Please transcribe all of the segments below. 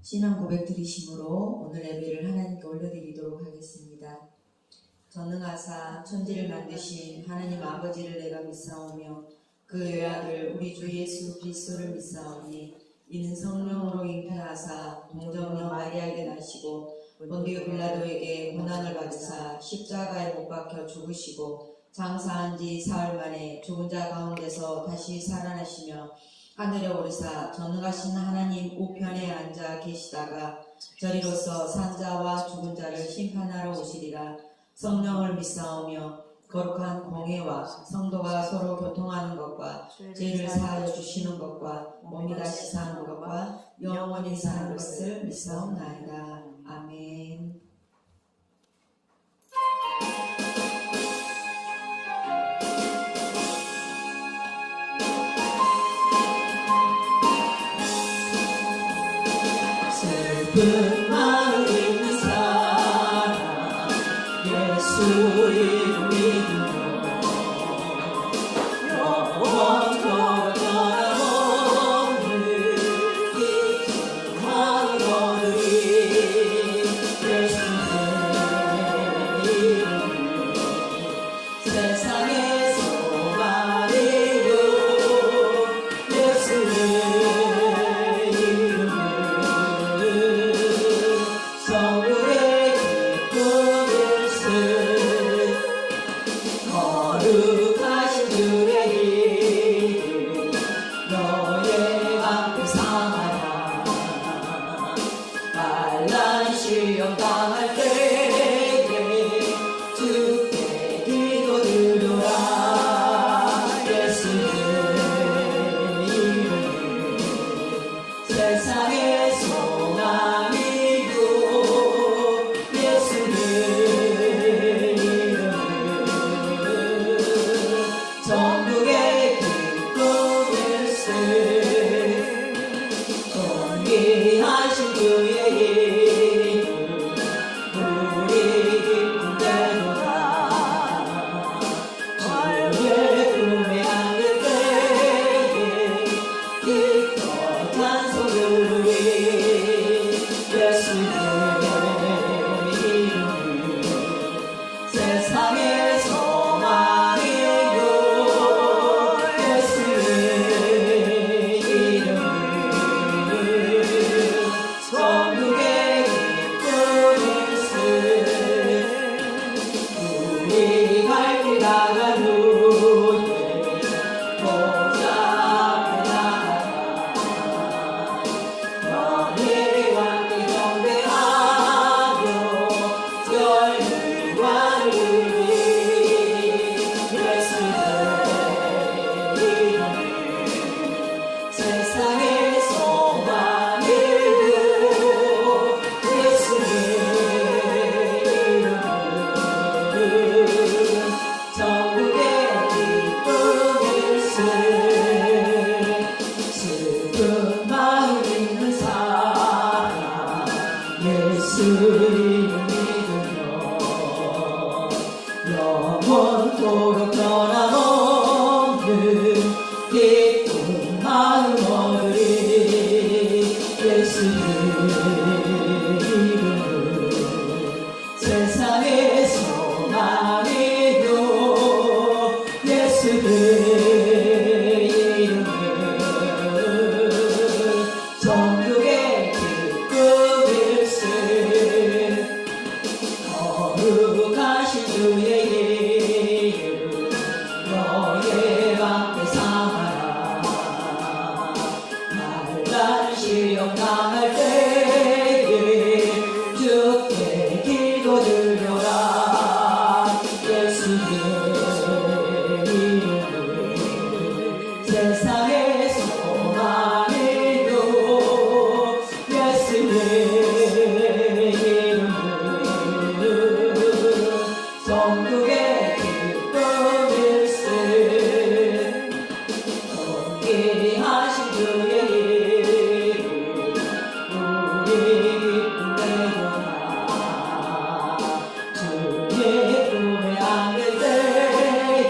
신앙 고백 드리심으로 오늘 예배를 하나님께 올려드리도록 하겠습니다. 전능하사 천지를 만드신 하나님 아버지를 내가 믿사오며 그 외아들 우리 주 예수 그리스도를 믿사오니 이는 성령으로 잉태하사 동정녀 마리아에게 나시고 본디오 빌라도에게 고난을 받으사 십자가에 못 박혀 죽으시고 장사한 지 사흘 만에 죽은 자 가운데서 다시 살아나시며 하늘에 오르사 전능하신 하나님 우편에 앉아 계시다가 저리로서 산자와 죽은 자를 심판하러 오시리라. 성령을 믿사오며 거룩한 공회와 성도가 서로 교통하는 것과 죄를 사하여 주시는 것과 몸이 다시 사는 것과 영원히 사는 것을 믿사옵나이다. 아멘. 슬픈 마음 있는 사람 예수 이름 믿으며 영원토록 변함없는 이 마음 얻으리. 예수의 이름을 세상의 소망이요 예수의 거룩하신 주의 이름 너의 맘을 삼아라. 환난 시험 당할 때에 주께 기도드려라. 예수의 이름 세상의 소망이요 예수의 전국의 기쁨일세. 존귀하신 주의 이름 우리 기쁨 되도다. 주의 품에 안길 때에 기뻐 찬송 부르리. 예수의 이름 세상의 소망이요 전국의 기쁨일세. 우리 갈 길 나간 후에 복잡해 나가라. 너희를 함께 경배하며 열매와 누리. 예수의 이름 세상의 소망이요 전국의 기쁨일세. 슬픈 마음 있는 사람 예수 이름 믿으며 영원토록 변함없는 기쁜 마음 얻으리. 예수의 이름 세상의 소망이요 예수의 이름 전국의 기쁨일세. 거룩하신 주의 이름 너의 맘에 삼아라. 환난 시험 당할 때에 주께 기도드려라. 예수의 이름 세상의 소망이요 예수의 이름 전국의 기쁨일세. 존귀하신 주의 이름 우리 기쁨 되도다. 주의 품에 안길 때에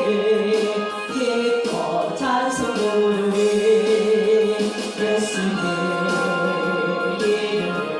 기뻐 찬송 부르리. 예수의 이름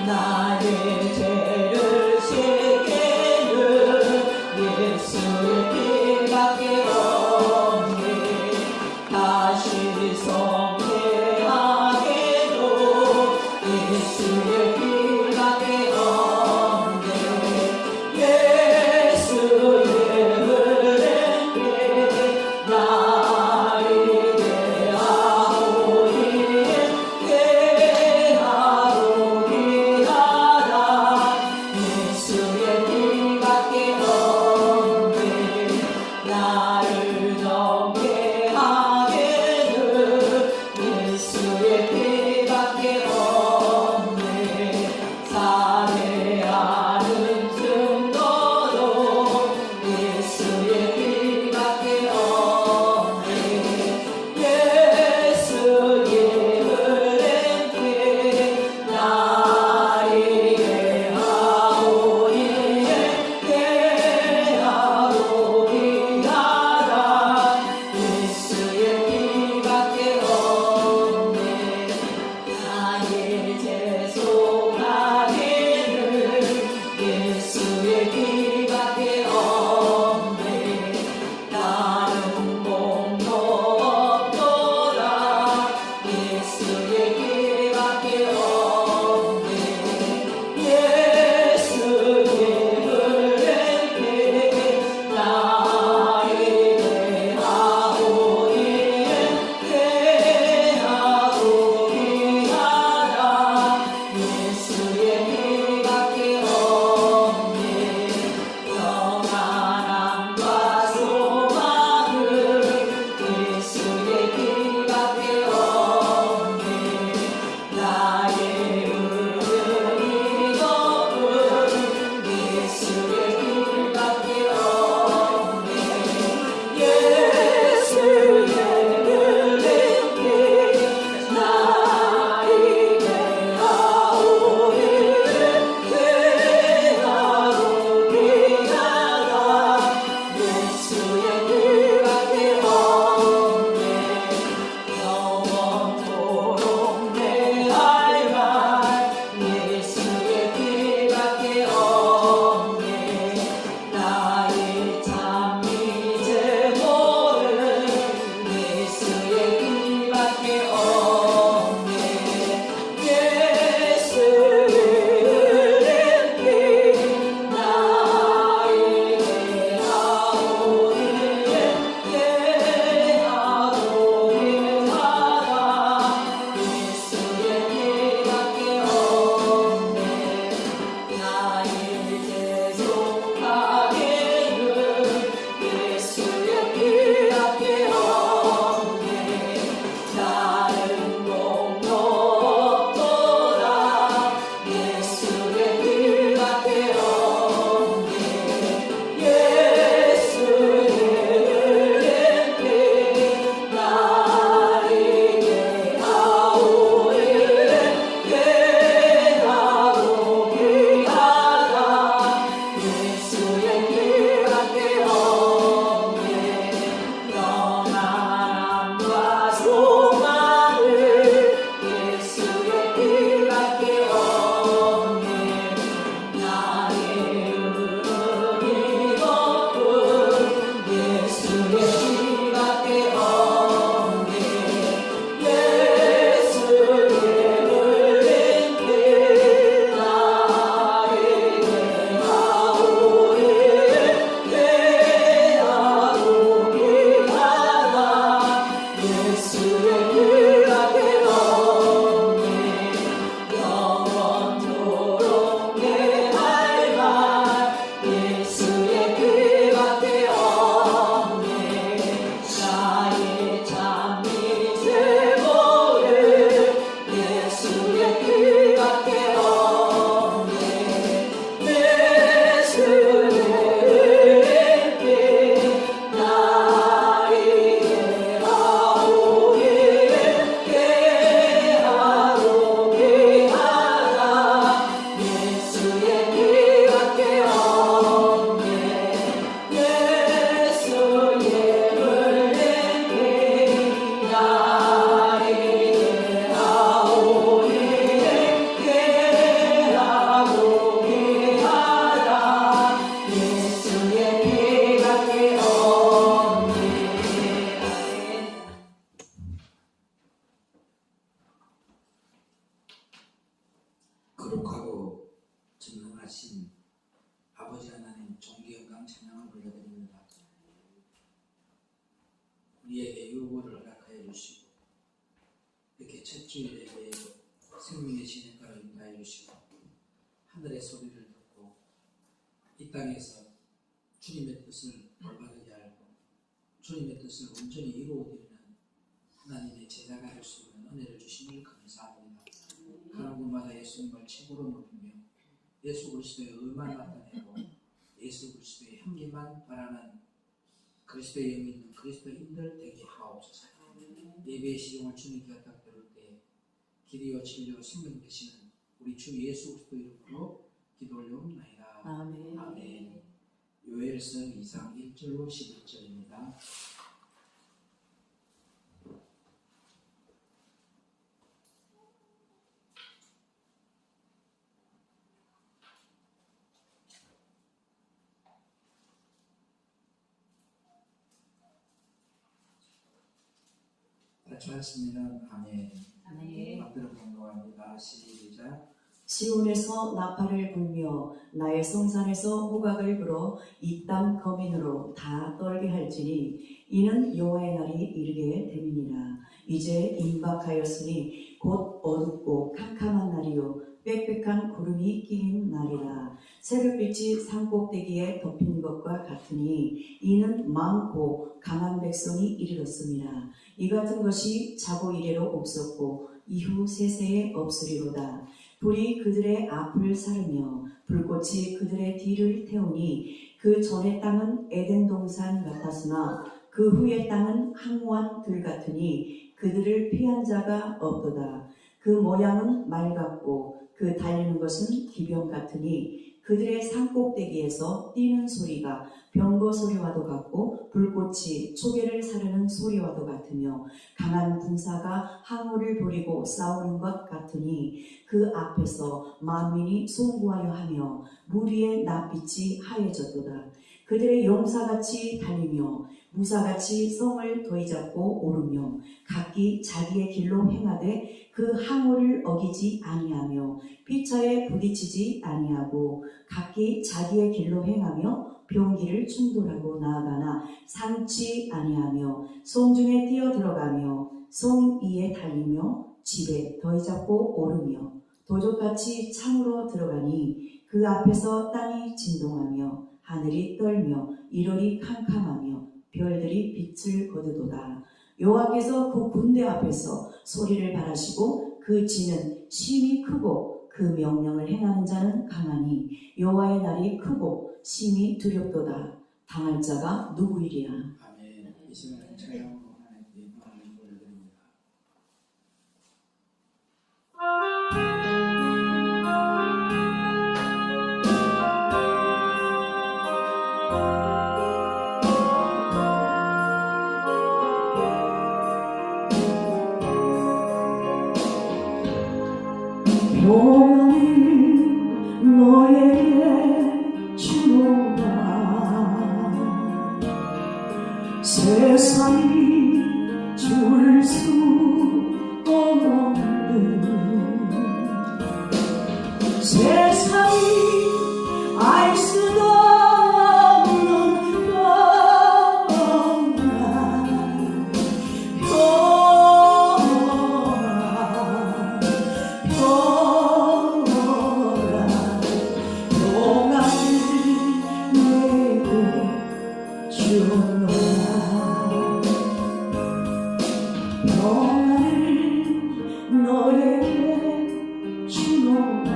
나의 죄를 씻기는 예수의 피밖에 없네. 다시 성회하게도 예수의 피밖에 없네. 예수의 은혜 나를 대하오니 대하오니 하라. 예수의 피밖에 없네. 나를 넘게 하게는 예수의 피밖에 없네. 살해하는 증거로 예수의 피밖에 없네. 예수의 은혜께 나를 대하오니 대하오니 하라. 예수의 피밖에 없네. 나의 죄 속하게는 예수의 피밖에 없네. 다른 공로 없더라. 예수의 피밖에 없네. 예수의 은혜께 나를 대하오니 대하오니 하라. 예수의 피밖에 없네. 평안함과 소망은 예수의 피밖에 없네. 전능하신 아버지 하나님 존귀 영광 찬양을 올려드립니다. 우리에게 유고를 허락하여 주시고 이렇게 첫 주일에 생명의 진행가를 인도하여 주시고 하늘의 소리를 듣고 이 땅에서 주님의 뜻을 올바르게 알고 주님의 뜻을 온전히 이루어드리는 하나님의 제자가 될 수 있는 은혜를 주심을 감사합니다. 가는 곳마다 예수님을 최고로 높이며 예수 그리스도의 의만 나타내고 예수 그리스도의 향기만 바라는 그리스도의 영이 있는 그리스도인들 되게 하옵소서. 예배의 시종을 주님께 갖다 드릴 때 길이요 진리요 생명 되시는 우리 주 예수 그리스도 이름으로 기도 올려옵나이다. 아멘. 아멘. 요엘서 2장 1절로 11절입니다. 같이 하시면 아멘. 아멘. 앞으로 반가워합니다. 시작. 시온에서 나팔을 불며 나의 성산에서 호각을 불어 이 땅 거민으로 다 떨게 할지니 이는 여호와의 날이 이르게 됨이니라. 이제 임박하였으니 곧 어둡고 캄캄한 날이요 빽빽한 구름이 끼는 날이라. 새벽빛이 산꼭대기에 덮인 것과 같으니 이는 많고 강한 백성이 이르렀습니다. 이 같은 것이 자고 이래로 없었고 이후 세세에 없으리로다. 불이 그들의 앞을 사르며 불꽃이 그들의 뒤를 태우니 그 전의 땅은 에덴 동산 같았으나 그 후의 땅은 황무한 들 같으니 그들을 피한 자가 없도다. 그 모양은 말 같고 그 달리는 것은 기병 같으니 그들의 산꼭대기에서 뛰는 소리가 병거 소리와도 같고 불꽃이 초계를 사르는 소리와도 같으며 강한 군사가 항우를 부리고 싸우는 것 같으니 그 앞에서 만민이 송구하여 하며 물 위에 낯빛이 하얘졌도다. 그들의 용사같이 달리며 무사같이 성을 도이잡고 오르며 각기 자기의 길로 행하되 그 항우를 어기지 아니하며 피차에 부딪히지 아니하고 각기 자기의 길로 행하며 병기를 충돌하고 나아가나 상치 아니하며 성 중에 뛰어 들어가며 성 위에 달리며 집에 더이잡고 오르며 도적같이 창으로 들어가니 그 앞에서 땅이 진동하며 하늘이 떨며 이럴이 캄캄하며 별들이 빛을 거두도다. 여호와께서 그 군대 앞에서 소리를 발하시고 그 진은 심히 크고 그 명령을 행하는 자는 강하니 여호와의 날이 크고 심히 두렵도다. 당할 자가 누구이랴. 아멘. 이 시간에 찬양으로 하나님께 영광을 올려드립니다. 평안을 너에게 주노라. 세상이 줄 수 없는 세상이 알 수도 없는 평안 평안을 너에게 주노라.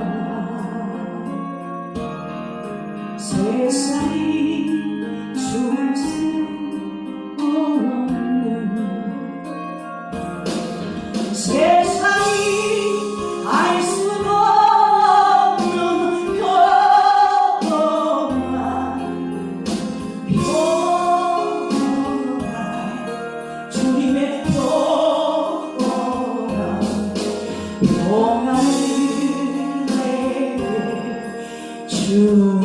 세상이 줄 수 없는 세상이 알 수도 없는 평안 주님의 평안을 내게 주어.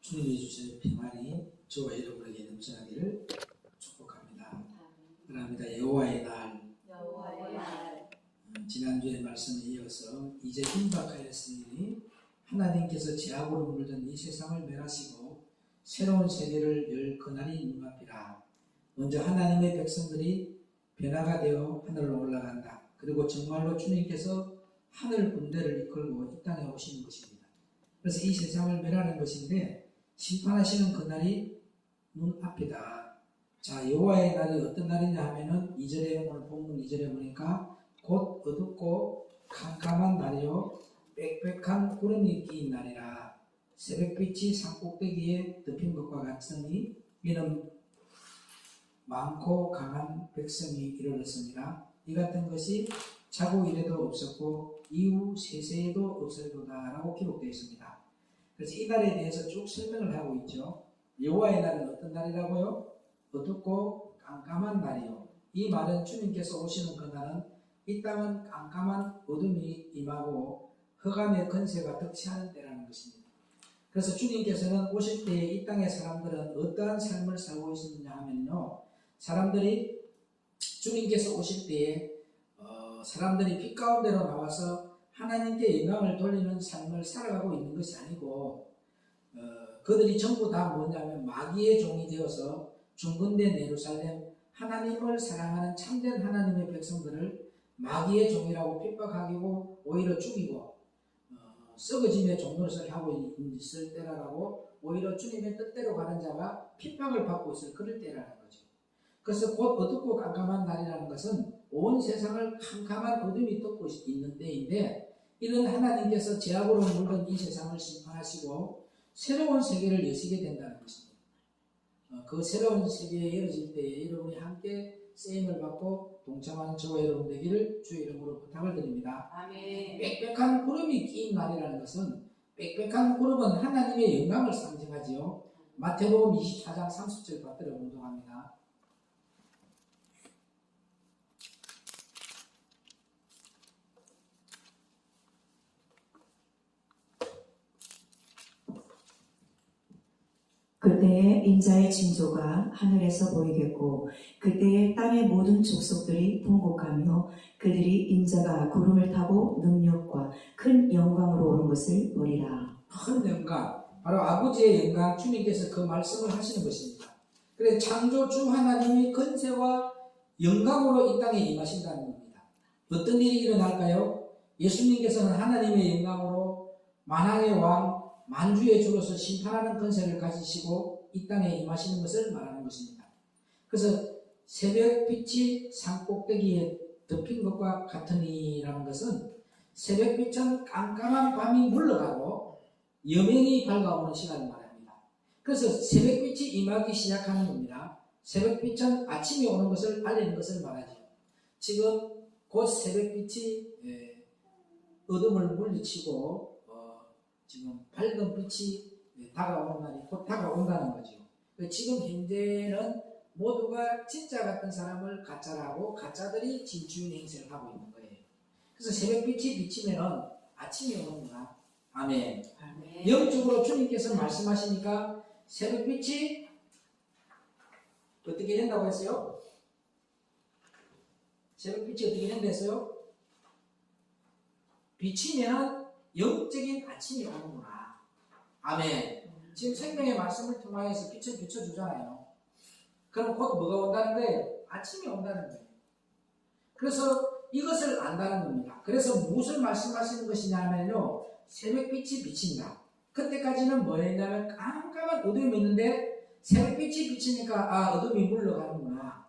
주님이 주신 평안이 저와 여러분에게 넘쳐나기를 축복합니다. 그럽니다. 여호와의 날. 여호와의 날. 지난주의 말씀에 이어서 이제 임박하였으니 하나님께서 죄악으로 물든 이 세상을 멸하시고 새로운 세계를 열 그날이 눈앞이라. 먼저 하나님의 백성들이 변화가 되어 하늘로 올라간다. 그리고 정말로 주님께서 하늘 군대를 이끌고 이 땅에 오시는 것입니다. 그래서 이 세상을 멸하는 것인데 심판하시는 그날이 눈앞이다. 자, 여호와의 날이 어떤 날이냐 하면은 2절에 오늘 본문 2절에 보니까 곧 어둡고 캄캄한 날이요 빽빽한 구름이 낀 날이라. 새벽빛이 산꼭대기에 덮인 것과 같으니 이는 많고 강한 백성이 이르렀습니다. 이 같은 것이 자고 이래도 없었고 이후 세세에도 없었도다 라고 기록되어 있습니다. 그래서 이 날에 대해서 쭉 설명을 하고 있죠. 여호와의 날은 어떤 날이라고요? 어둡고 깜깜한 날이요. 이 말은 주님께서 오시는 그날은 이 땅은 깜깜한 어둠이 임하고 흑암의 권세가 득치하는 때라는 것입니다. 그래서 주님께서는 오실 때에 이 땅의 사람들은 어떠한 삶을 살고 있었느냐 하면요, 사람들이 주님께서 오실 때에 사람들이 빛 가운데로 나와서 하나님께 영광을 돌리는 삶을 살아가고 있는 것이 아니고 그들이 전부 다 뭐냐면 마귀의 종이 되어서 중건된 예루살렘 하나님을 사랑하는 참된 하나님의 백성들을 마귀의 종이라고 핍박하고 오히려 죽이고 썩어짐의 종노릇을 하고 있을 때라고 오히려 주님의 뜻대로 가는 자가 핍박을 받고 있을 그럴 때라는 거죠. 그래서 곧 어둡고 깜깜한 날이라는 것은 온 세상을 캄캄한 어둠이 덮고 있는 때인데 이런 하나님께서 죄악으로 물든 이 세상을 심판하시고 새로운 세계를 여시게 된다는 것입니다. 그 새로운 세계에 열어질 때에 여러분이 함께 쓰임을 받고 동참하는 저와 여러분 되기를 주의 이름으로 부탁을 드립니다. 아멘. 빽빽한 구름이 낀 날이라는 것은 빽빽한 구름은 하나님의 영광을 상징하지요. 마태복음 24장 30절 받들어 공동합니다. 그때에 인자의 징조가 하늘에서 보이겠고 그때에 땅의 모든 족속들이 통곡하며 그들이 인자가 구름을 타고 능력과 큰 영광으로 오는 것을 보리라. 큰 영광, 바로 아버지의 영광, 주님께서 그 말씀을 하시는 것입니다. 그래서 창조주 하나님이 권세와 영광으로 이 땅에 임하신다는 겁니다. 어떤 일이 일어날까요? 예수님께서는 하나님의 영광으로 만왕의 왕, 만주의 주로서 심판하는 권세를 가지시고 이 땅에 임하시는 것을 말하는 것입니다. 그래서 새벽빛이 산꼭대기에 덮인 것과 같으니라는 것은 새벽빛은 깜깜한 밤이 물러가고 여명이 밝아오는 시간을 말합니다. 그래서 새벽빛이 임하기 시작하는 겁니다. 새벽빛은 아침이 오는 것을 알리는 것을 말하죠. 지금 곧 새벽빛이 어둠을 물리치고 지금 밝은 빛이 다가오는 날이 곧 다가온다는 거죠. 지금 현재는 모두가 진짜 같은 사람을 가짜라고 가짜들이 진주인 행세를 하고 있는 거예요. 그래서 새벽빛이 비치면은 아침이 오는구나. 아멘. 아멘. 영적으로 주님께서 말씀하시니까 새벽빛이 어떻게 된다고 했어요? 새벽빛이 어떻게 된다 했어요? 비치면은 영적인 아침이 오는구나. 아멘. 지금 생명의 말씀을 통하여서 빛을 비춰주잖아요. 그럼 곧 뭐가 온다는 거예요? 아침이 온다는 거예요. 그래서 이것을 안다는 겁니다. 그래서 무엇을 말씀하시는 것이냐 하면요, 새벽빛이 비친다. 그때까지는 뭐였냐면 깜깜한 어둠이 있는데 새벽빛이 비치니까 어둠이 물러가는구나.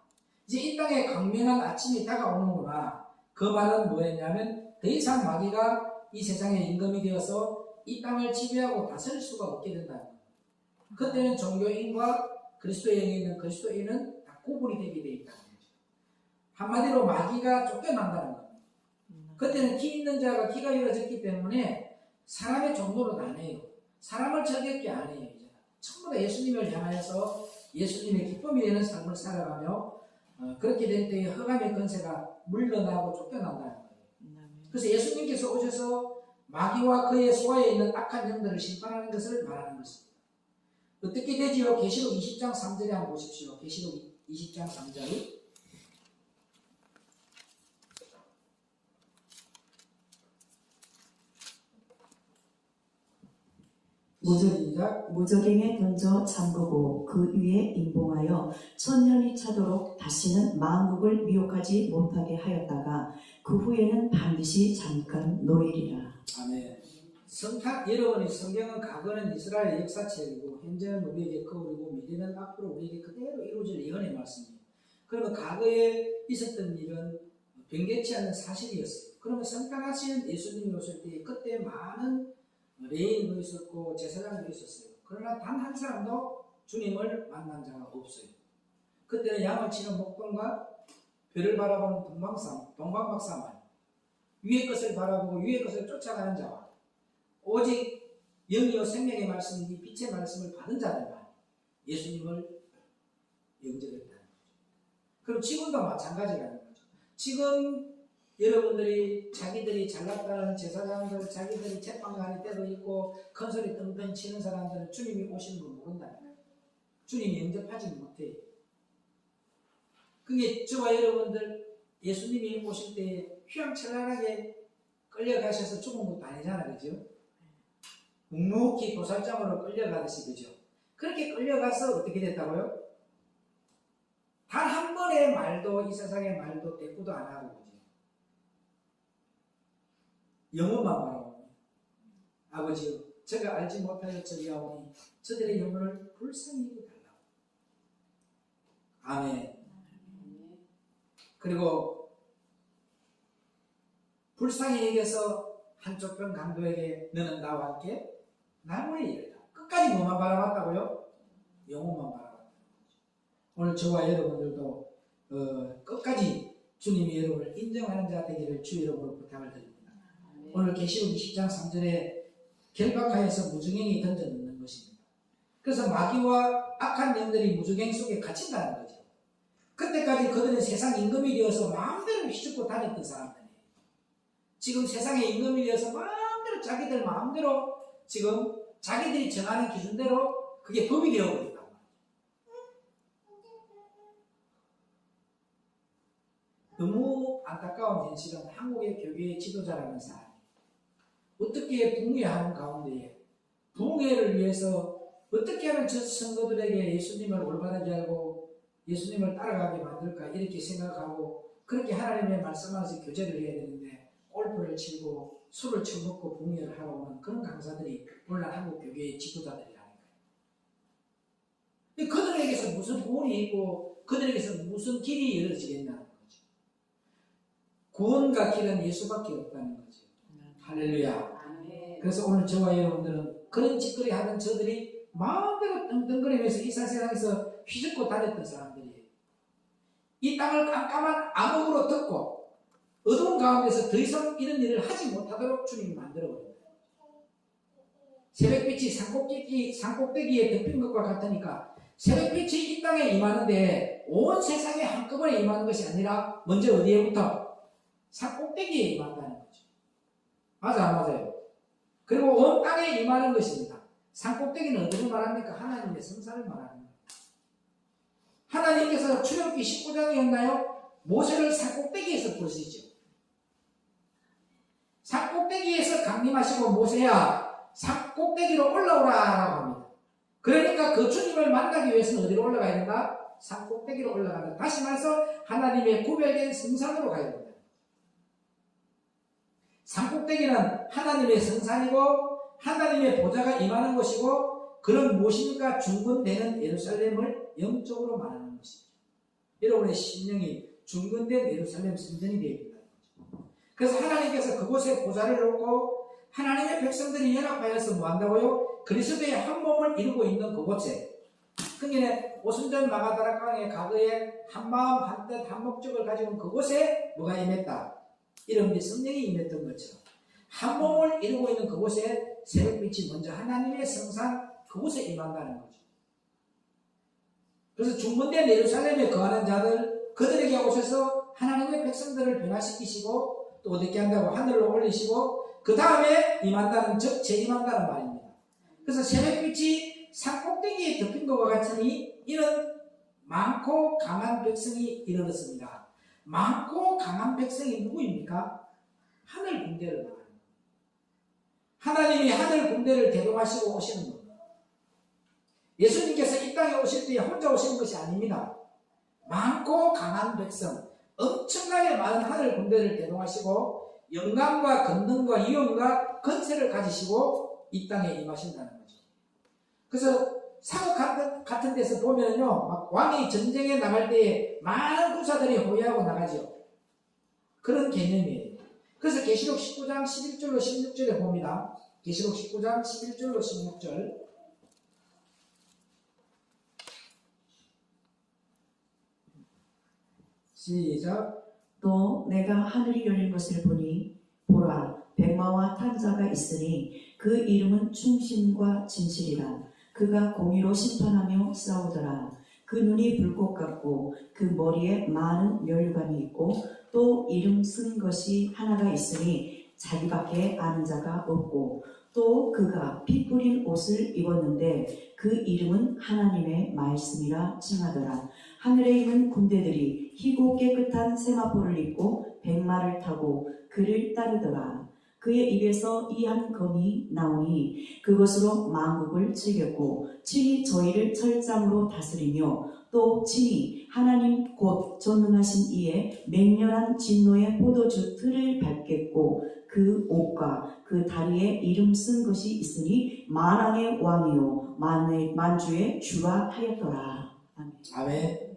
이제 이 땅에 광명한 아침이 다가오는구나. 그 말은 뭐였냐면 더 이상 마귀가 이 세상의 임금이 되어서 이 땅을 지배하고 다스릴 수가 없게 된다는 거예요. 그때는 종교인과 그리스도에 있는 그리스도인은 다 구분이 되게 되어 있다는 거죠. 한마디로 마귀가 쫓겨난다는 겁니다. 그때는 기 있는 자가 기가 열어졌기 때문에 사람의 종로를 안 해요. 사람을 즐겁게 안 해요. 이제 전부 다 예수님을 향하여서 예수님의 기쁨이 되는 삶을 살아가며 그렇게 될 때에 흑암의 권세가 물러나고 쫓겨난다는 거예요. 그래서 예수님께서 오셔서 마귀와 그의 소화에 있는 악한 영들을 심판하는 것을 말하는 것입니다. 어떻게 되지요? 계시록 20장 3절에 한번 보십시오. 계시록 20장 3절. 시작. 무저갱에 던져 잠그고 그 위에 임봉하여 천년이 차도록 다시는 만국을 미혹하지 못하게 하였다가 그 후에는 반드시 잠깐 놓이리라. 아멘. 여러분이 성경은 과거는 이스라엘 역사책이고 현재는 우리에게 거울이고 미래는 앞으로 우리에게 그대로 이루어질 예언의 말씀이에요. 그러면 과거에 있었던 일은 변개치 않는 사실이었어요. 그러면 성탄하신 예수님이 오실 때 그때 많은 레인도 있었고 제사장도 있었어요. 그러나 단 한 사람도 주님을 만난 자가 없어요. 그때는 양을 치는 목동과 별을 바라보는 동방박사만, 위의 것을 바라보고 위의 것을 쫓아가는 자와 오직 영이요 생명의 말씀인 이 빛의 말씀을 받은 자들만 예수님을 영접했다는 거죠. 그럼 지금도 마찬가지라는 거죠. 지금 여러분들이 자기들이 잘났다는 제사장들, 자기들이 재판관이 때도 있고 큰소리 떵떵 치는 사람들은 주님이 오시는 걸 모른다는 거예요. 주님이 영접하지 못해요. 그게 저와 여러분들 예수님이 오실 때 휘황찬란하게 끌려가셔서 죽은 것도 아니잖아요. 그죠? 묵묵히 도살장으로 끌려가듯이, 그죠? 그렇게 끌려가서 어떻게 됐다고요? 단 한 번의 말도, 이 세상의 말도 대꾸도 안 하고, 그죠? 영혼만 바라봅니다. 아버지요, 제가 알지 못하여 저리하오니 저들의 영혼을 불쌍히 여겨달라고. 아멘. 그리고 불쌍히 여겨서 한쪽 편 강도에게 너는 나와 함께 나무에 이르다. 끝까지 뭐만 바라봤다고요? 영혼만 바라봤다. 오늘 저와 여러분들도 끝까지 주님이 여러분을 인정하는 자 되기를 주 여러분으로 부탁을 드립니다. 오늘 계시록 20장 3절에 결박하여서 무저갱이 던져 넣는 것입니다. 그래서 마귀와 악한 영들이 무저갱 속에 갇힌다는 거죠. 그때까지 그들은 세상 임금이 되어서 마음대로 휘젓고 다녔던 사람들이에요. 지금 세상의 임금이 되어서 마음대로 자기들 마음대로 지금 자기들이 정하는 기준대로 그게 법이 되어버린단 말이에요. 너무 안타까운 현실은 한국의 교회의 지도자라는 사람이 어떻게 붕괴하는 가운데에 붕괴를 위해서 어떻게 하면 저 성도들에게 예수님을 올바르게 알고 예수님을 따라가게 만들까 이렇게 생각하고 그렇게 하나님의 말씀 안에서 교제를 해야 되는데 골프를 치고 술을 처먹고 붕괴를 하러 오는 그런 강사들이 오늘날 한국 교회의 지도자들이라는 거예요. 그들에게서 무슨 구원이 있고 그들에게서 무슨 길이 열어지겠냐는 거죠. 구원과 길은 예수밖에 없다는 거죠. 할렐루야. 그래서 오늘 저와 여러분들은 그런 짓거리 하는 저들이 마음대로 떵떵거리면서 이 세상에서 휘젓고 다녔던 사람들이에요. 이 땅을 깜깜한 암흑으로 덮고 어두운 가운데서 더 이상 이런 일을 하지 못하도록 주님이 만들어버립니다. 새벽빛이 산꼭대기에 덮인 것과 같으니까 새벽빛이 이 땅에 임하는데 온 세상에 한꺼번에 임하는 것이 아니라 먼저 어디에부터? 산꼭대기에 임한다는 거죠. 맞아 안 맞아요? 그리고 온 땅에 임하는 것입니다. 산꼭대기는 어디를 말합니까? 하나님의 성산을 말하는 거예요. 하나님께서 출애굽기 19장이었나요? 모세를 산꼭대기에서 부르시죠. 산꼭대기에서 강림하시고 모세야 산꼭대기로 올라오라 라고 합니다. 그러니까 그 주님을 만나기 위해서는 어디로 올라가야 된다? 산꼭대기로 올라간다. 다시 말해서 하나님의 구별된 성산으로 가야 된다. 산꼭대기는 하나님의 성산이고 하나님의 보좌가 임하는 곳이고 그런 무엇입니까? 중건되는 예루살렘을 영적으로 말하는 것입니다. 여러분의 심령이 중건된 예루살렘 성전이 되어 있다는 거죠. 그래서 하나님께서 그곳에 보좌를 놓고 하나님의 백성들이 연합하여서 뭐한다고요? 그리스도의 한 몸을 이루고 있는 그곳에 그러니까 오순절 마가다락강의 과거에 한 마음 한 뜻 한 목적을 가지고 있는 그곳에 뭐가 임했다? 이런 성령이 임했던 것처럼 한 몸을 이루고 있는 그곳에 새벽빛이 먼저 하나님의 성산 그곳에 임한다는 거죠. 그래서 중건된 예루살렘에 거하는 자들 그들에게 오셔서 하나님의 백성들을 변화시키시고 또 어떻게 한다고 하늘로 올리시고 그 다음에 임한다는 즉 재임한다는 말입니다. 그래서 새벽빛이 산꼭대기에 덮인 것과 같으니 이는 많고 강한 백성이 이르렀습니다. 많고 강한 백성이 누구입니까? 하늘 군대를 말합니다. 하나님이 하늘 군대를 대동하시고 오시는 겁니다. 예수님께서 이 땅에 오실 때 혼자 오시는 것이 아닙니다. 많고 강한 백성, 엄청나게 많은 하늘 군대를 대동하시고 영광과 권능과 위엄과 권세를 가지시고 이 땅에 임하신다는 거죠. 그래서 사극 같은 데서 보면요, 막 왕이 전쟁에 나갈 때에 많은 군사들이 호위하고 나가죠. 그런 개념이에요. 그래서 계시록 19장 11절로 16절에 봅니다. 계시록 19장 11절로 16절. 시작. 또 내가 하늘이 열린 것을 보니 보라 백마와 탄 자가 있으니 그 이름은 충신과 진실이라. 그가 공의로 심판하며 싸우더라. 그 눈이 불꽃 같고 그 머리에 많은 멸관이 있고 또 이름 쓴 것이 하나가 있으니 자기밖에 아는 자가 없고 또 그가 피 뿌린 옷을 입었는데 그 이름은 하나님의 말씀이라 칭하더라. 하늘에 있는 군대들이 희고 깨끗한 세마포를 입고 백마를 타고 그를 따르더라. 그의 입에서 이 한 검이 나오니 그것으로 만국을 치겠고 친히 저희를 철장으로 다스리며 또 친히 하나님 곧 전능하신 이의 맹렬한 진노의 포도주 틀을 밟겠고 그 옷과 그 다리에 이름 쓴 것이 있으니 만왕의 왕이요 만주의 주라 하였더라. 아멘. 아멘.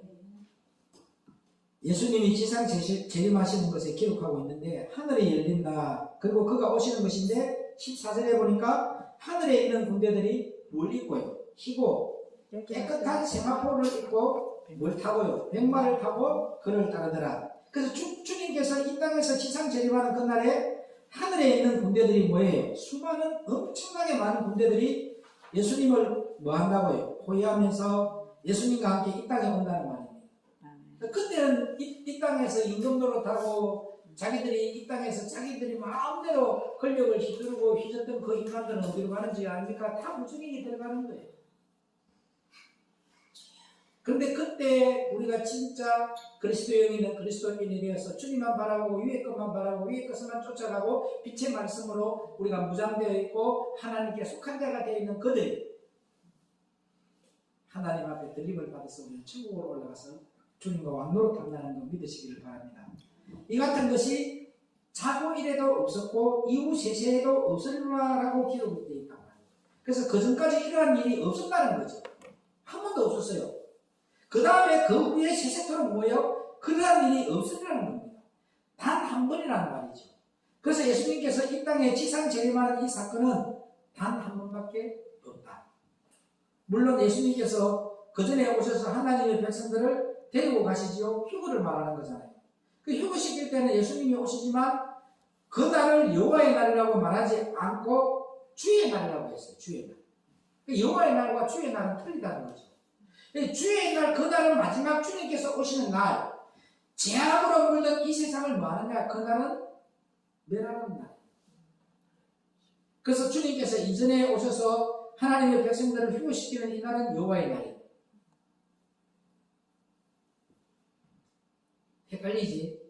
예수님이 지상 재림하시는 것에 기록하고 있는데 하늘이 열린다. 그리고 그가 오시는 것인데 14절에 보니까 하늘에 있는 군대들이 뭘 입고요? 희고 깨끗한 세마포를 입고 뭘 타고요? 백마를 타고 그를 따르더라. 그래서 주님께서 이 땅에서 지상 재림하는 그날에 하늘에 있는 군대들이 뭐예요? 수많은 엄청나게 많은 군대들이 예수님을 뭐 한다고요? 호위하면서 예수님과 함께 이 땅에 온다는 말입니다. 그때는 이 땅에서 임금 노릇하고 자기들이 이 땅에서 자기들이 마음대로 권력을 휘두르고 휘젓던 그 인간들은 어디로 가는지 아닙니까? 다 무중력이 들어가는 거예요. 그런데 그때 우리가 진짜 그리스도인이든 그리스도인이 되어서 주님만 바라보고 위의 것만 바라보고 위의 것만 쫓아가고 빛의 말씀으로 우리가 무장되어 있고 하나님께 속한 자가 되어 있는 그들이 하나님 앞에 들림을 받아서 우리는 천국으로 올라가서 주님과 왕노릇 한다는 걸 믿으시기를 바랍니다. 이 같은 것이 자고 이래도 없었고 이후 세세에도 없으리라고 기록이 되어 있단 말이에요. 그래서 그 전까지 이러한 일이 없었다는 거죠. 한 번도 없었어요. 그 다음에 그 후에 세세토록 뭐예요? 그러한 일이 없으리라는 겁니다. 단 한 번이라는 말이죠. 그래서 예수님께서 이 땅에 지상 재림하는 이 사건은 단 한 번밖에 없다. 물론 예수님께서 그 전에 오셔서 하나님의 백성들을 데리고 가시지요. 휴거를 말하는 거잖아요. 그 휴거시킬 때는 예수님이 오시지만 그 날을 여호와의 날이라고 말하지 않고 주의 날이라고 했어요. 주의 날. 여호와의 날과 주의 날은 틀리다는 거죠. 주의 날, 그 날은 마지막 주님께서 오시는 날, 죄악으로 물든 이 세상을 뭐 하느냐? 그 날은 멸하는 날. 그래서 주님께서 이전에 오셔서 하나님의 백성들을 휴거시키는 이 날은 여호와의 날이에요. 헷갈리지?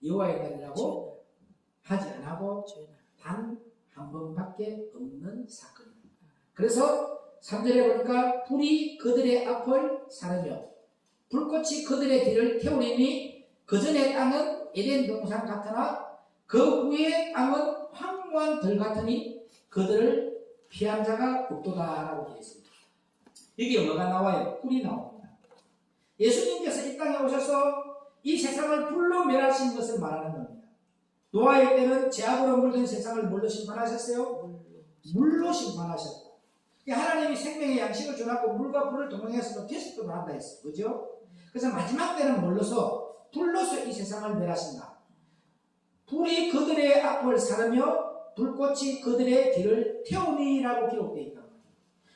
여호와의 날이라고 하지 않고 단 한 번밖에 없는 사건입니다. 그래서 3절에 보니까 불이 그들의 앞을 사르며 불꽃이 그들의 뒤를 태우리니 그 전의 땅은 에덴 동산 같으나 그 후의 땅은 황무한 들 같으니 그들을 피한 자가 없도다 라고 되어 있습니다. 여기에 뭐가 나와요? 불이 나옵니다. 예수님께서 이 땅에 오셔서 이 세상을 불로 멸하신 것을 말하는 겁니다. 노아의 때는 죄악으로 물든 세상을 뭘로 심판하셨어요? 물로 심판하셨다. 하나님이 생명의 양식을 주라고 물과 불을 동행해서 테스트도 한다 했어요. 그죠? 그래서 마지막 때는 뭘로서? 불로서 이 세상을 멸하신다. 불이 그들의 앞을 사르며 불꽃이 그들의 뒤를 태우니라고 기록되어 있다.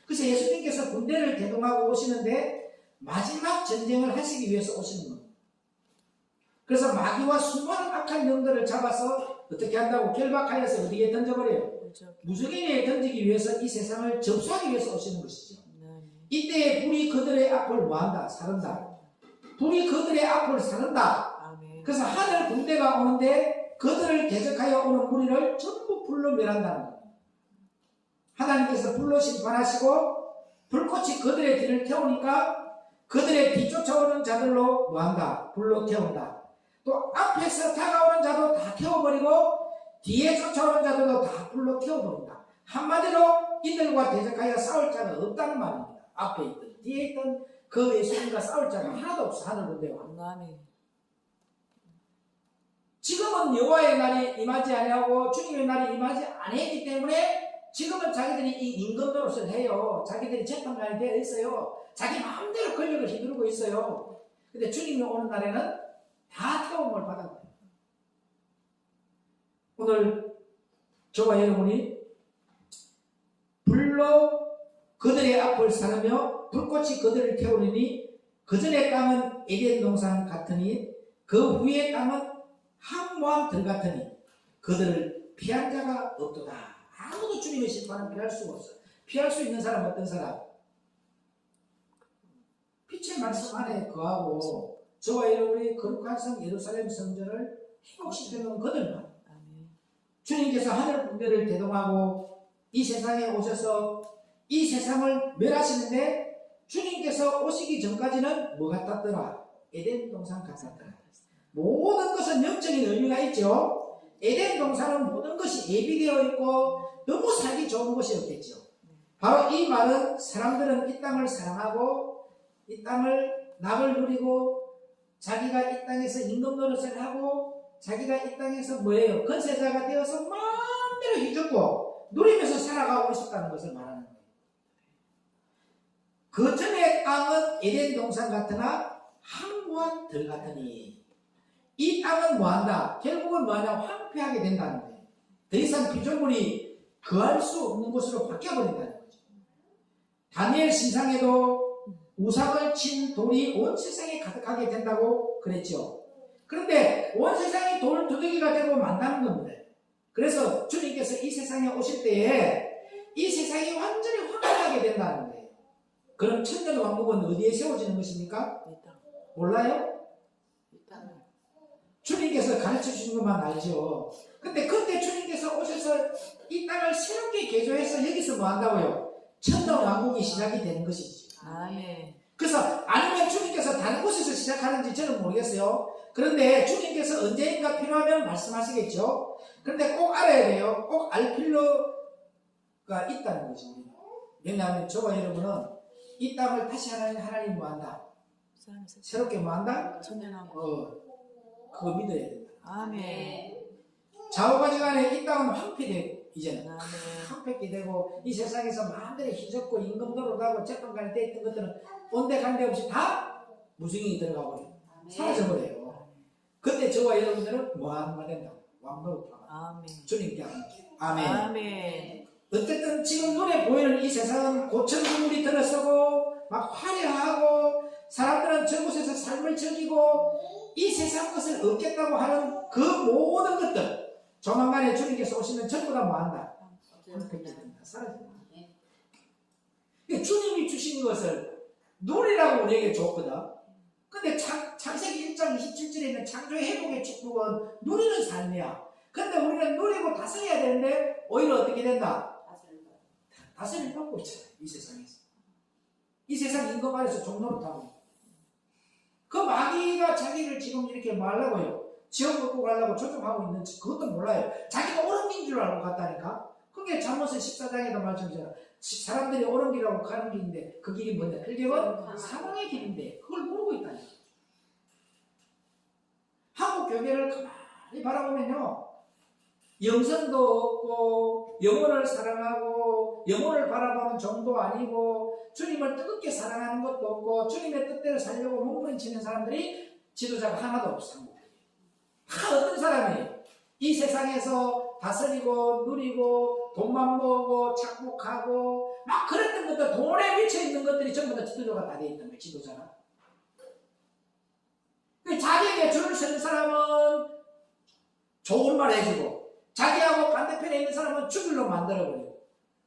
그래서 예수님께서 군대를 대동하고 오시는데 마지막 전쟁을 하시기 위해서 오시는 겁니다. 그래서 마귀와 수많은 악한 영들을 잡아서 어떻게 한다고? 결박하여서 어디에 던져버려요? 무속인에 던지기 위해서 이 세상을 접수하기 위해서 오시는 것이죠. 이때 불이 그들의 앞을 뭐한다? 사른다. 불이 그들의 앞을 사른다. 그래서 하늘 군대가 오는데 그들을 대적하여 오는 무리를 전부 불로 멸한다는 겁니다. 하나님께서 불로 심판하시고 불꽃이 그들의 뒤를 태우니까 그들의 뒤 쫓아오는 자들로 뭐한다? 불로 태운다. 또 앞에서 다가오는 자도 다 태워버리고 뒤에 쫓아오는 자들도 다 불로 태워버린다. 한마디로 이들과 대적하여 싸울 자가 없다는 말입니다. 앞에 있든 뒤에 있든 그 예수님과 싸울 자가 하나도 없어. 하늘 군대와. 아멘. 지금은 여호와의 날이 임하지 아니하고 주님의 날이 임하지 아니했기 때문에 지금은 자기들이 이 임금 노릇을 해요. 자기들이 재판관이 되어 있어요. 자기 마음대로 권력을 휘두르고 있어요. 근데 주님이 오는 날에는 다 태움을 받아요. 오늘 저와 여러분이 불로 그들의 앞을 사르며 불꽃이 그들을 태우리니 그 전의 땅은 에덴 동산 같으니 그 후의 땅은 항모한 들 같으니 그들을 피한 자가 없도다. 아무도 주님의 심판은 피할 수가 없어. 피할 수 있는 사람은 어떤 사람? 빛의 말씀 안에 거하고 저와 여러분이 거룩한 성 예루살렘 성전을 회복시키는 그들만. 주님께서 하늘 분대를 대동하고 이 세상에 오셔서 이 세상을 멸하시는데 주님께서 오시기 전까지는 뭐 같았더라? 에덴 동산 같았더라. 모든 것은 영적인 의미가 있죠. 에덴 동산은 모든 것이 예비되어 있고 너무 살기 좋은 곳이었겠죠. 바로 이 말은 사람들은 이 땅을 사랑하고 이 땅을 낙을 누리고 자기가 이 땅에서 임금 노릇을 하고 자기가 이 땅에서 뭐예요? 건세자가 되어서 마음대로 휘젓고 누리면서 살아가고 있었다는 것을 말하는 거예요. 그 전의 땅은 에덴 동산 같으나 항모한 들 같으니 이 땅은 뭐한다? 결국은 뭐하냐? 황폐하게 된다는 거예요. 더 이상 피조물이 거할 수 없는 곳으로 바뀌어버린다는 거죠. 다니엘 신상에도 우상을 친 돌이 온 세상에 가득하게 된다고 그랬죠. 그런데 온 세상이 돌 두들기가 되고 만다는 겁니다. 그래서 주님께서 이 세상에 오실 때에 이 세상이 완전히 황폐하게 된다는 거예요. 그럼 천년 왕국은 어디에 세워지는 것입니까? 몰라요? 주님께서 가르쳐 주신 것만 알죠. 근데 그때 주님께서 오셔서 이 땅을 새롭게 개조해서 여기서 뭐 한다고요? 천년 왕국이 시작이 되는 것이죠. 아멘. 그래서 아니면 주님께서 다른 곳에서 시작하는지 저는 모르겠어요. 그런데 주님께서 언제인가 필요하면 말씀하시겠죠. 그런데 꼭 알아야 돼요. 꼭 알 필요가 있다는 거죠. 왜냐하면 저와 여러분은 이 땅을 다시 하나님 뭐 한다? 새롭게 뭐 한다? 그거 믿어야 된다. 아멘. 좌우가지간에 이 땅은 황폐돼 이제는 아멘. 황폐게 되고 이 세상에서 마음대로 휘젓고 임금 노릇하고 재판관이 돼 있던 것들은 온데간데 없이 다 무중이 들어가 버려요. 사라져버려요. 그때 저와 여러분들은 뭐 하는 말 된다? 왕노릇하고 아멘. 주님께 함께. 아멘. 아멘. 어쨌든 지금 눈에 보이는 이 세상은 고천국물이 들어서고 막 화려하고 사람들은 저곳에서 삶을 즐기고 이 세상 것을 얻겠다고 하는 그 모든 것들 조만간에 주님께서 오시면 전부 다 뭐한다? 사라진다. 주님이 주신 것을 누리라고 우리에게 줬거든. 근데 창세기 1장 27절에 있는 창조의 회복의 축복은 누리는 삶이야. 근데 우리는 누리고 다스려야 되는데 오히려 어떻게 된다? 다스림을 받고 있잖아. 이 세상에서. 이 세상 임금 안에서 종노릇하고 그 마귀가 자기를 지금 이렇게 말라고요. 지옥 먹고 가려고 조종하고 있는지 그것도 몰라요. 자기가 옳은 길인 줄 알고 갔다니까. 그게 잠언서 14장에도 말씀이잖아. 사람들이 옳은 길이라고 가는 길인데 그 길이 뭐냐? 결국은 사망의 길인데 그걸 모르고 있다니까. 한국 교회를 가만히 바라보면요. 영성도 없고 영혼을 사랑하고 영혼을 바라보는 정도 아니고 주님을 뜨겁게 사랑하는 것도 없고 주님의 뜻대로 살려고 몸부림치는 사람들이 지도자가 하나도 없어. 다 어떤 사람이에요? 이 세상에서 다스리고 누리고 돈만 모으고 착복하고 막 그랬던 것들 돈에 미쳐있는 것들이 전부 다 지도자가 다 되어 있단 말이에요. 지도자가. 자기에게 줄을 서는 사람은 좋은 말 해주고 자기하고 반대편에 있는 사람은 죽일로 만들어버려요.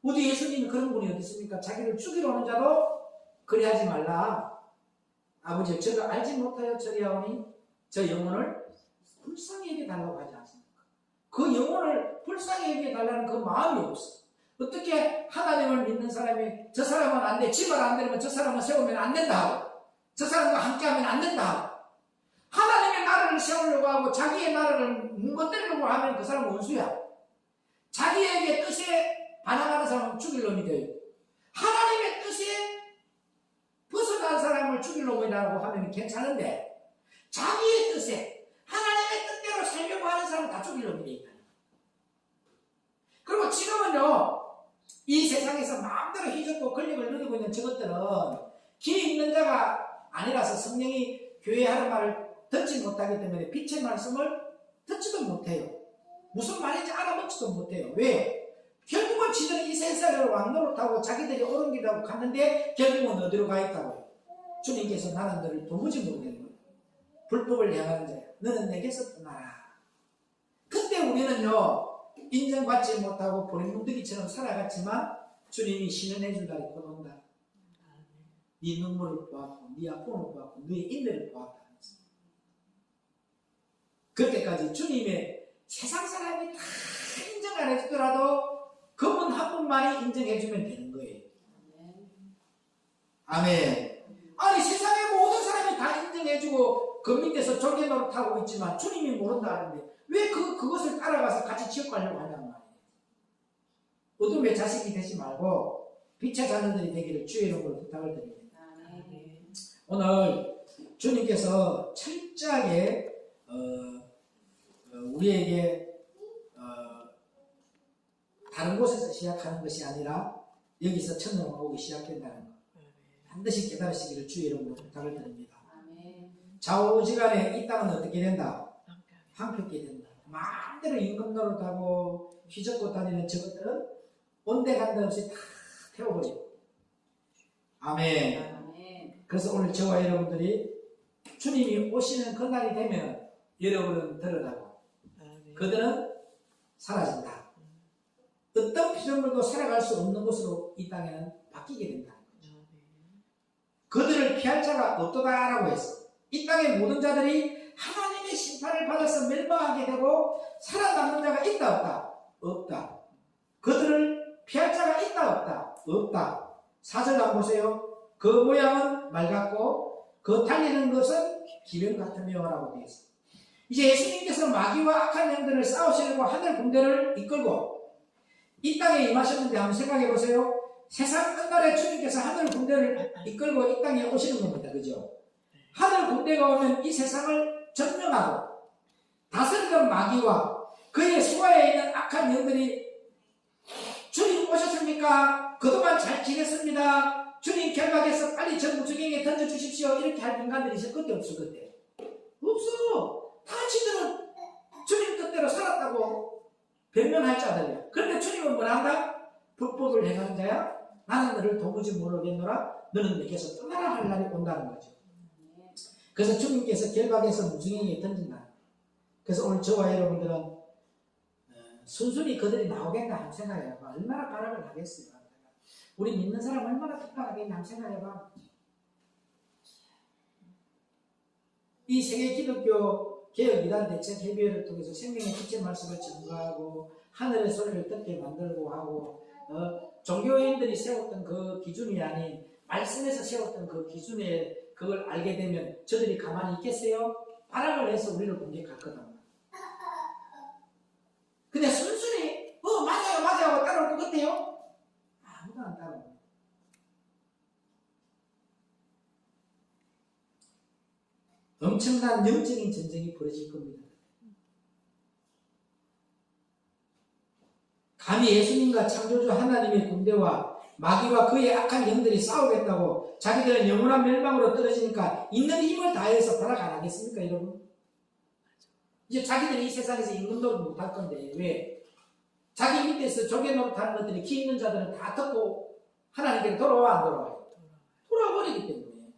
우리 예수님이 그런 분이 어디 있습니까? 자기를 죽이러 오는 자도 그리하지 말라. 아버지, 저가 알지 못하여 저리하오니 저 영혼을 불쌍히 여겨 달라고 하지 않습니까? 그 영혼을 불쌍히 여겨 달라는 그 마음이 없어. 어떻게 하나님을 믿는 사람이 저 사람은 안 돼, 집을 안 되면 저 사람은 세우면 안 된다 하고, 저 사람과 함께하면 안 된다 하고, 하나님의 나라를 세우려고 하고 자기의 나라를 뭉거뜨리려고 하면 그 사람은 원수야. 자기에게 뜻에 반항하는 사람은 죽일 놈이 돼요. 하나님의 뜻에 벗어난 사람을 죽일 놈이라고 하면 괜찮은데, 자기의 뜻에 하나님의 뜻대로 살려고 하는 사람은 다 죽일 놈이 돼요. 그리고 지금은요, 이 세상에서 마음대로 휘젓고 권력을 누리고 있는 저것들은 기 있는 자가 아니라서 성령이 교회 하는 말을 듣지 못하기 때문에 빛의 말씀을 듣지도 못해요. 무슨 말인지 알아먹지도 못해요. 왜요? 결국은 지들이 이 세상을 왕노릇하고 자기들이 옳은 길이라고 갔는데 결국은 어디로 가 있다고요? 주님께서 나는 너를 도무지 모르겠는 거예요. 불법을 향하는 자야. 너는 내게서 떠나라. 그때 우리는요, 인정받지 못하고 보리문드기처럼 살아갔지만 주님이 신원해 줄 날이 곧 온다. 네 눈물을 보았고 네 아픔을 보았고 네 인내를 보았다. 그때까지 주님의 세상 사람이 다 인정 안 해주더라도 그분 한 분만이 인정해 주면 되는 거예요. 아멘. 아니 세상의 모든 사람이 다 인정해 주고 그 밑에서 졸개 노릇하고 있지만 주님이 모른다는데 왜 그것을 따라가서 같이 지옥 가려고 하냔 말이에요. 어둠의 자식이 되지 말고 빛의 자녀들이 되기를 주의 이름으로 부탁을 드립니다. 오늘 주님께서 철저하게 우리에게 다른 곳에서 시작하는 것이 아니라 여기서 천년왕 오기 시작된다는 것 반드시 깨달으시기를 주의 이름으로 부탁을 드립니다. 좌우지간에 이 땅은 어떻게 된다? 황폐게 된다. 마음대로 임금 노릇하고 휘젓고 다니는 저것들은 온데간데 없이 다 태워버리고. 아멘. 그래서 오늘 저와 여러분들이 주님이 오시는 그날이 되면 여러분은 드러나고 그들은 사라진다. 어떤 피조물도 살아갈 수 없는 곳으로 이 땅에는 바뀌게 된다는 거죠. 그들을 피할 자가 없도다라고 했어. 이 땅의 모든 자들이 하나님의 심판을 받아서 멸망하게 되고 살아남는 자가 있다 없다? 없다. 그들을 피할 자가 있다 없다? 없다. 4절 한번 보세요. 그 모양은 말 같고 그 달리는 것은 기름 같으며 라고 되어 있습니다. 이제 예수님께서 마귀와 악한 영들을 싸우시려고 하늘 군대를 이끌고 이 땅에 임하셨는데 한번 생각해 보세요. 세상 끝날에 주님께서 하늘 군대를 이끌고 이 땅에 오시는 겁니다. 그죠? 하늘 군대가 오면 이 세상을 점령하고 다스리던 마귀와 그의 수하에 있는 악한 영들이 주님 오셨습니까? 그동안 잘 지냈습니다. 주님 결박해서 빨리 전 무중행에 던져주십시오. 이렇게 할 인간들이 있을 것도 없을 그때. 없어. 다 지들은 주님 뜻대로 살았다고 변명할 자들이야. 그런데 주님은 뭐라 한다? 불법을 행하는 자야? 나는 너를 도무지 모르겠노라. 너는 내게서 떠나라 할 날이 온다는 거죠. 그래서 주님께서 결박해서 무중행에 던진다. 그래서 오늘 저와 여러분들은 순순히 그들이 나오겠나 한번 생각해봐. 얼마나 바람을 하겠어요. 우리 믿는 사람 얼마나 핍박하겠나 한번 생각해봐. 이 세계 기독교 개혁 이단 대책 협의회를 통해서 생명의 빛의 말씀을 전가하고 하늘의 소리를 듣게 만들고 하고 종교인들이 세웠던 그 기준이 아닌 말씀에서 세웠던 그 기준에 그걸 알게 되면 저들이 가만히 있겠어요? 발악을 해서 우리를 공격할 거다. 근데 순순히 맞아요 하고 따라올 것 같아요? 아무도 안 따라옵니다. 엄청난 영적인 전쟁이 벌어질 겁니다. 감히 예수님과 창조주 하나님의 군대와 마귀와 그의 악한 영들이 싸우겠다고 자기들은 영원한 멸망으로 떨어지니까 있는 힘을 다해서 발악 안 하겠습니까 여러분? 이제 자기들이 이 세상에서 임금 노릇 못할 건데 왜? 자기 밑에서 조개 노릇하는 것들이 기 있는 자들은 다 듣고 하나님께 돌아와 안 돌아와요? 돌아버리기 때문에.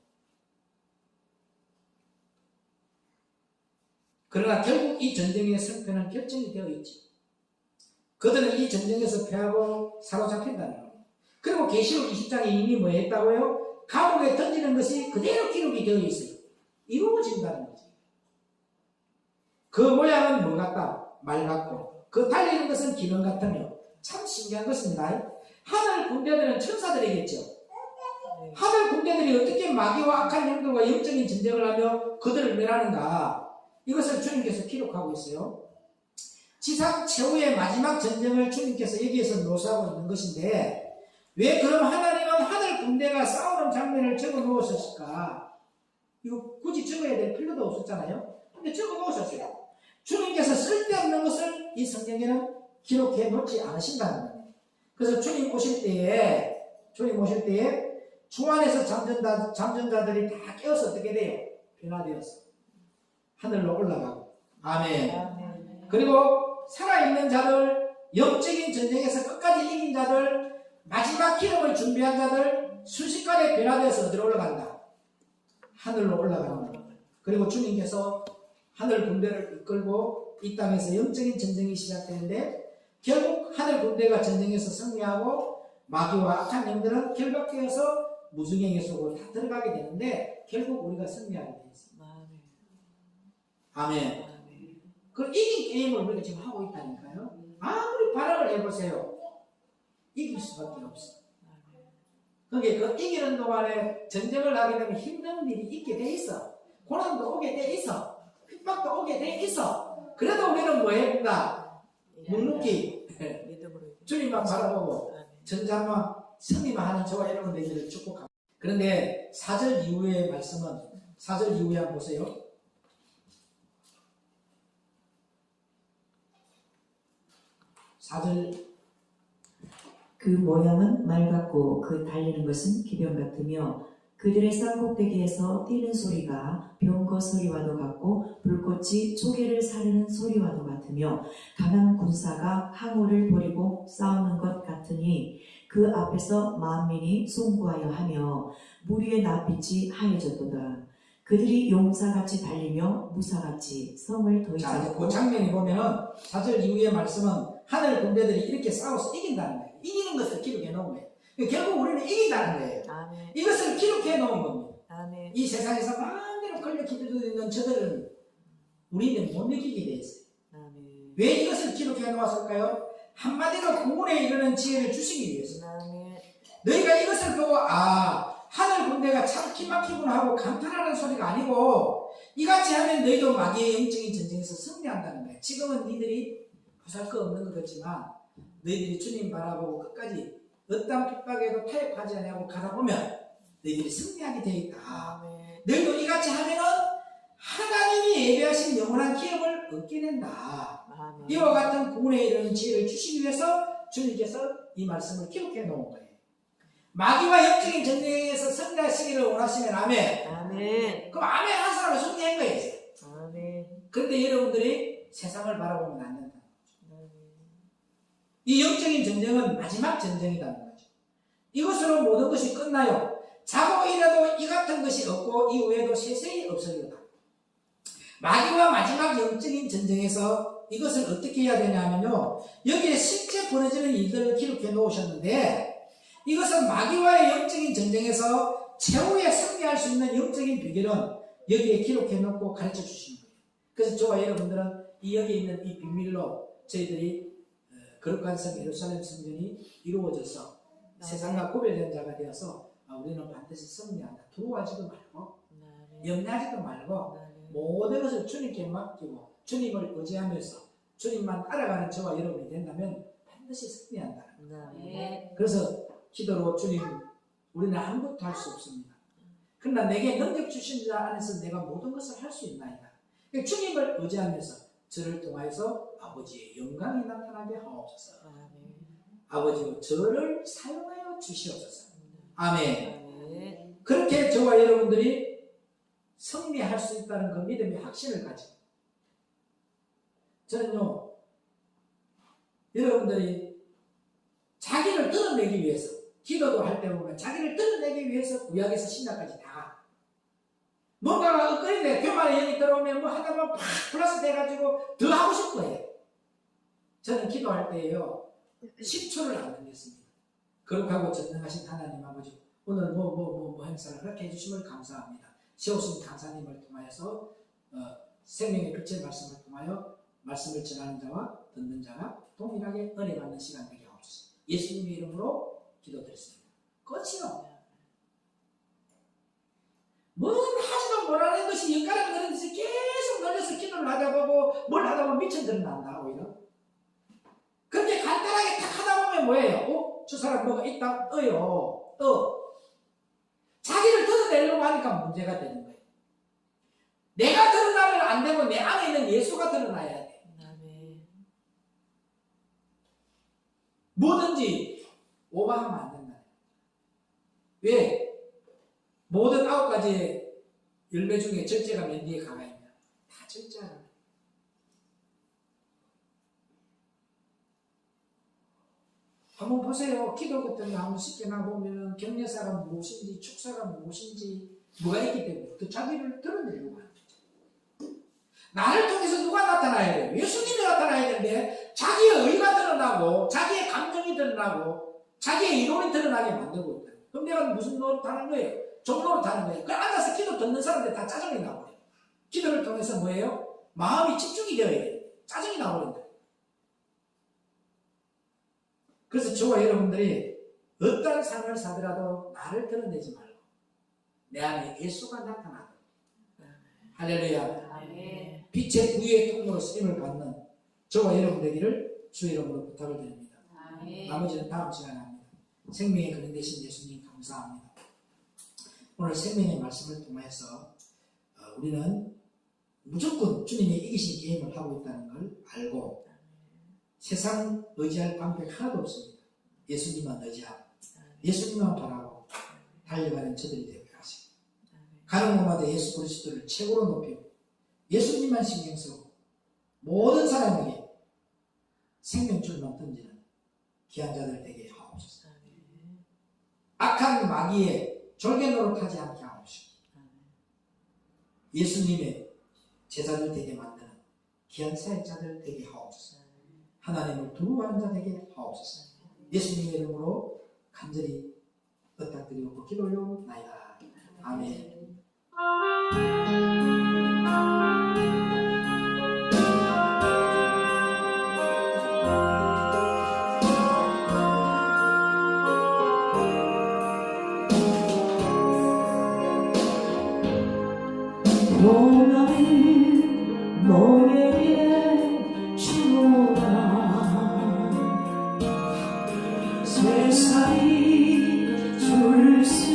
그러나 결국 이 전쟁의 승패는 결정이 되어 있지. 그들은 이 전쟁에서 패하고 사로잡힌다는 거예요. 그리고 계시록 20장에 이미 뭐 했다고요? 감옥에 던지는 것이 그대로 기록이 되어 있어요. 이루어진다는 거지. 그 모양은 뭐 같다? 말 같고 그 달리는 것은 기름 같으며 참 신기한 것입니다. 하늘 군대들은 천사들이겠죠. 하늘 군대들이 어떻게 마귀와 악한 영들과 영적인 전쟁을 하며 그들을 멸하는가? 이것을 주님께서 기록하고 있어요. 지상 최후의 마지막 전쟁을 주님께서 여기에서 묘사하고 있는 것인데, 왜 그럼 하나님은 하늘 군대가 싸우는 장면을 적어 놓으셨을까? 이거 굳이 적어야 될 필요도 없었잖아요. 근데 적어 놓으셨어요. 주님께서 쓸데없는 것을 이 성경에는 기록해 놓지 않으신다는 거예요. 그래서 주님 오실 때에 주 안에서 잠전자들이 다 깨어서 어떻게 돼요? 변화되어서 하늘로 올라가고. 아멘. 그리고 살아있는 자들, 영적인 전쟁에서 끝까지 이긴 자들, 마지막 기름을 준비한 자들, 순식간에 변화되어서 어디로 올라간다? 하늘로 올라가는 거예요. 그리고 주님께서 하늘 군대를 이끌고 이 땅에서 영적인 전쟁이 시작되는데, 결국 하늘 군대가 전쟁에서 승리하고 마귀와 악한 영들은 결박되어서 무중행의 속으로 다 들어가게 되는데, 결국 우리가 승리하게 되어 있습니다. 아멘. 그 이긴 게임을 우리가 지금 하고 있다니까요. 아무리 발악을 해보세요. 이길 수밖에 없어. 그게 그 이기는 동안에 전쟁을 하게 되면 힘든 일이 있게 돼 있어. 고난도 오게 돼 있어. 핍박도 오게 돼 있어. 그래도 우리는 뭐 해본다? 묵묵히 주님만 바라보고 전장만 승리만 하는 저와 여러분 되기를 축복합니다. 그런데 4절 이후의 말씀은 4절 이후에 한번 보세요. 4절 그 모양은 말 같고 그 달리는 것은 기병 같으며 그들의 쌍꼭대기에서 뛰는 소리가 병거 소리와도 같고 불꽃이 조개를 사르는 소리와도 같으며 강한 군사가 항우를 버리고 싸우는 것 같으니 그 앞에서 만민이 송구하여 하며 무리의 낯빛이 하얘졌도다. 그들이 용사같이 달리며 무사같이 성을 자, 도이잡고. 그 장면이 보면은 4절 이후의 말씀은 하늘 군대들이 이렇게 싸워서 이긴다는 거예요. 이기는 것을 기록해 놓은 거예요. 결국 우리는 이긴다는 거예요. 아멘. 이것을 기록해 놓은 겁니다. 아멘. 이 세상에서 마음대로 걸려 기도되어 있는 저들은 우리는 못 느끼게 돼 있어요. 아멘. 왜 이것을 기록해 놓았을까요? 한마디로 구원에 이르는 지혜를 주시기 위해서. 아멘. 너희가 이것을 보고 하늘 군대가 참 기막히구나 하고 감탄하는 소리가 아니고 이같이 하면 너희도 마귀의 영적인 전쟁에서 승리한다는 거예요. 지금은 니들이 보잘것없는 것 같지만 너희들이 주님 바라보고 끝까지 어떤 핍박에도 타협하지 않고 가다 보면 너희들이 승리하게 되어 있다. 아멘. 너희도 이같이 하면은 하나님이 예배하신 영원한 기업을 얻게 된다. 아멘. 이와 같은 구원에 이르는 지혜를 주시기 위해서 주님께서 이 말씀을 기록해 놓은 거예요. 마귀와 영적인 전쟁에서 승리하시기를 원하시면 아멘. 아멘. 그럼 아멘 한 사람은 승리한 거예요. 아멘. 그런데 여러분들이 세상을 바라보면 안 된다. 이 영적인 전쟁은 마지막 전쟁이라는 거죠. 이것으로 모든 것이 끝나요. 자고이라도 이 같은 것이 없고 이후에도 세세히 없어지다. 마귀와 마지막 영적인 전쟁에서 이것을 어떻게 해야 되냐면요. 여기에 실제 벌어지는 일들을 기록해 놓으셨는데 이것은 마귀와의 영적인 전쟁에서 최후에 승리할 수 있는 영적인 비결은 여기에 기록해 놓고 가르쳐 주시는 거예요. 그래서 저와 여러분들은 여기에 있는 이 비밀로 저희들이 거룩한 성 예루살렘 성전이 이루어져서 세상과 구별된 자가 되어서 우리는 반드시 승리한다. 두려워하지도 말고 염려하지도 말고 모든 것을 주님께 맡기고 주님을 의지하면서 주님만 따라가는 저와 여러분이 된다면 반드시 승리한다. 그래서 기도로 주님 우리는 아무것도 할 수 없습니다. 그러나 내게 능력 주신 자 안에서 내가 모든 것을 할 수 있나이다. 주님을 의지하면서 저를 통하여서 아버지의 영광이 나타나게 하옵소서. 아버지요 저를 사용하여 주시옵소서. 아멘. 그렇게 저와 여러분들이 승리할 수 있다는 그 믿음의 확신을 가지고 저는요 여러분들이 자기를 드러내기 위해서 기도도 할 때 보면 자기를 드러내기 위해서 구약에서 신약까지 다 뭔가가 엇갈리는데 교만의 영이 들어오면 뭐 하다 보면 팍 플러스 돼가지고 더 하고 싶고 해요. 저는 기도할 때에요 10초를 안 넘겼습니다. 거룩하고 전능하신 하나님 아버지 오늘 뭐 행사를 그렇게 해주심을 감사합니다. 세우신 강사님을 통하여서 생명의 빛의 말씀을 통하여 말씀을 전하는 자와 듣는 자가 동일하게 은혜 받는 시간 되게 하옵소서. 예수님의 이름으로 기도드렸습니다. 끝이요. 뭘 하지도 못하는 것이 엿가락 그런 듯이 계속 놀려서 기도를 하다 보고 뭘 하다 보면 미천들은 난다 오히려. 그렇게 간단하게 탁 하다 보면 뭐예요? 저 사람 뭐가 있다 떠요. 자기를 드러내려고 하니까 문제가 되는 거예요. 내가 드러나면 안 되고 내 안에 있는 예수가 드러나야 돼. 뭐든지 오버하면 안 된다. 왜? 모든 9가지의 열매 중에 절제가 몇 개에 가가 있냐? 다 절제하는 거예요. 한번 보세요. 기도 같은 거 한번 쉽게 나보면 격려사가 무엇인지 축사가 무엇인지 뭐가 있기 때문에 또 자기를 드러내려고 하는 거죠. 나를 통해서 누가 나타나야 돼요? 예수님이 나타나야 되는데 자기의 의가 드러나고 자기의 감정이 드러나고 자기의 이론이 드러나게 만들고 있다. 그럼 내가 무슨 노릇하는 거예요? 종 노릇하는 거예요. 그 앉아서 기도 듣는 사람들 다 짜증이 나버려요. 기도를 통해서 뭐예요? 마음이 집중이 되어야 돼요. 짜증이 나버린다. 그래서 저와 여러분들이 어떤 삶을 사더라도 나를 드러내지 말고 내 안에 예수가 나타나도록 할렐루야. 아멘. 빛의 부의 통로로 쓰임을 받는 저와 여러분 되기를 주의 이름으로 부탁을 드립니다. 아멘. 나머지는 다음 시간에 합니다. 생명의 근원 되신 예수님 감사합니다. 오늘 생명의 말씀을 통해서 우리는 무조건 주님이 이기신 게임을 하고 있다는 걸 알고 세상 의지할 방법이 하나도 없습니다. 예수님만 의지하고 예수님만 바라고 달려가는 저들이 되게 하시고 가는 곳마다 예수 그리스도를 최고로 높이고 예수님만 신경 쓰고 모든 사람에게 생명줄만 던지는 귀한 자들 되게 하옵소서. 악한 마귀의 졸개 노릇하지 않게 하옵시고 예수님의 제자들 되게 만드는 귀한 사역자들 되게 하옵소서. 하나님을 두루하는 자 되게 하옵소서. 예수님의 이름으로 간절히 부탁드리고 기도 올려나이다. 아멘. 고난을 너에게 주노라. 세상이 줄 수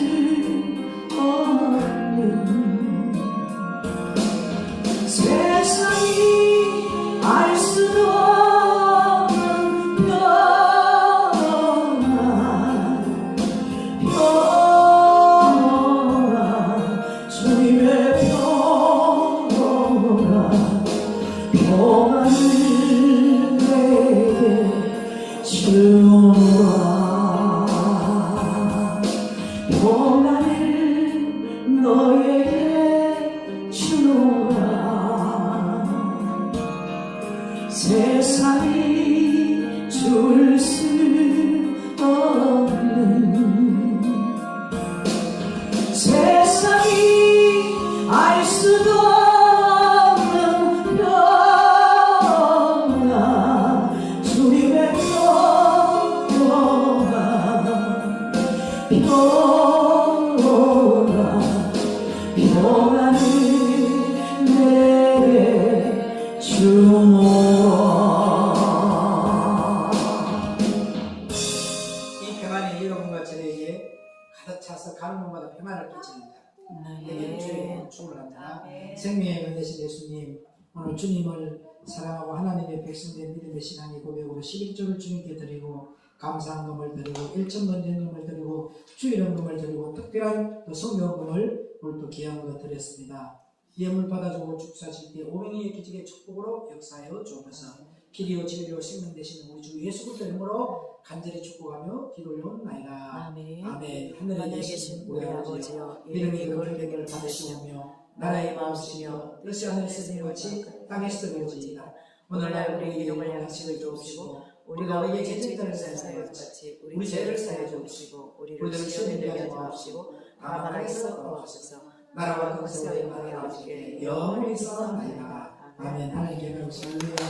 없는 세상이 알 수 없는 평안 주님의 평안을 내게 주노라. 평안을 너에게 주노라. 세상이 줄 수 없는 세상이 알 수도 없는 평안 주님의 평안을 내게 주노라. 이 평안이 여러분과 저에게 가득 차서 가는 곳마다 평안을 끼치는 자 되게 주의 이름으로 축원합니다. 아멘. 생명의 근 되신 예수님, 오늘 주님을 사랑하고 하나님의 백성된 믿음의 신앙의 고백으로 11조를 주님께 드리고 감사한금을 드리고 일천번전금을 드리고 주일원금을 드리고 특별한 또 성경금을 오늘 또 귀한 것 드렸습니다. 예물 받아주고 축사실 때 오병이의 기적의 축복으로 역사하여 주옵소서. 길이요 진리요 생명 되시는 우리 주 예수 그리스도 이름으로 간절히 축복하며 기도 올려옵나이다. 아멘. 아멘. 하늘에 하늘에 계신 계신 우리 우리 아버지여 아버지여 이름이 거룩하기를 받으시오며 나라의 마음이시며 뜻이 하늘에서 이룬 같이 땅에서도 이루어지이다. 오늘날 우리에게 용을 양식을 주옵시고 우리가 우리에게 죄짓는 자를 사하여 주옵시고 우리 죄를 사하여 주옵시고 우리를 시험에 들게 하지 마옵시고 다만 악에서 구하옵소서. 나라와 권세와 영광이 아버지께 영원히 있사옵나이다. 아멘. 하나님께 감사합니다.